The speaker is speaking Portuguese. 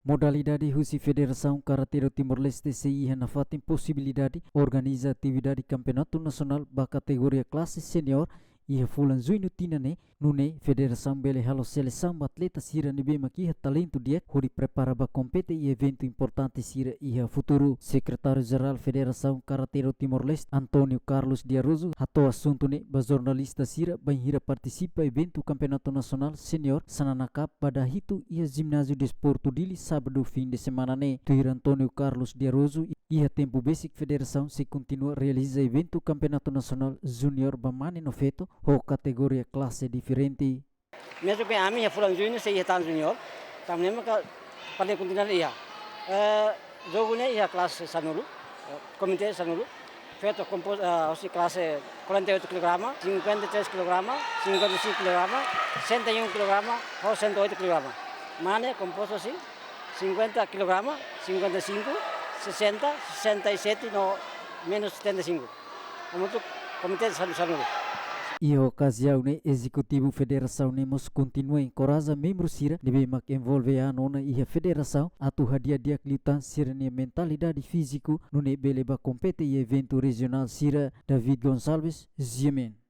Modalidade Rusi Federação Karateiro Timor-Leste CIH na tem possibilidade organiza atividade campeonato nacional ba categoria classe senior e fulan junho tinane nune Federação Bele Halo seleção atleta sira nibe maki talento dia hori prepara ba compete e evento importante sira e futuro secretário-geral Federação Karateiro Timor-Leste Antônio Carlos Diaroso hato assunto ne ba jornalista sira banhira participa evento campeonato nacional senior sananakap pada hitu e ginásio de esporto dili sábado fim de semana ne tuir Antônio Carlos Diaroso e tempo basic federação se continua realiza evento campeonato nacional junior bamane no feto ou categoria classe diferente. Mesmo que a minha fulan junior seja tan junior, também pada continuar ia. Jogo ne ia classe sanulu, comitê sanulu, feito compos classe 48 kg, 53 kg, 55 kg, 101 kg ou 108 kg. Mane composto assim 50 kg, 55 60, 67, no menos 75. Muito comitê de saúde. E a ocasião ne executivo federação nemos continua encoraja membros sira deve mak envolve a nona e a federação atu hadia dia klitan sira ne mentalidade físico no ne beleba compete e evento regional sira David Gonçalves Ziemen.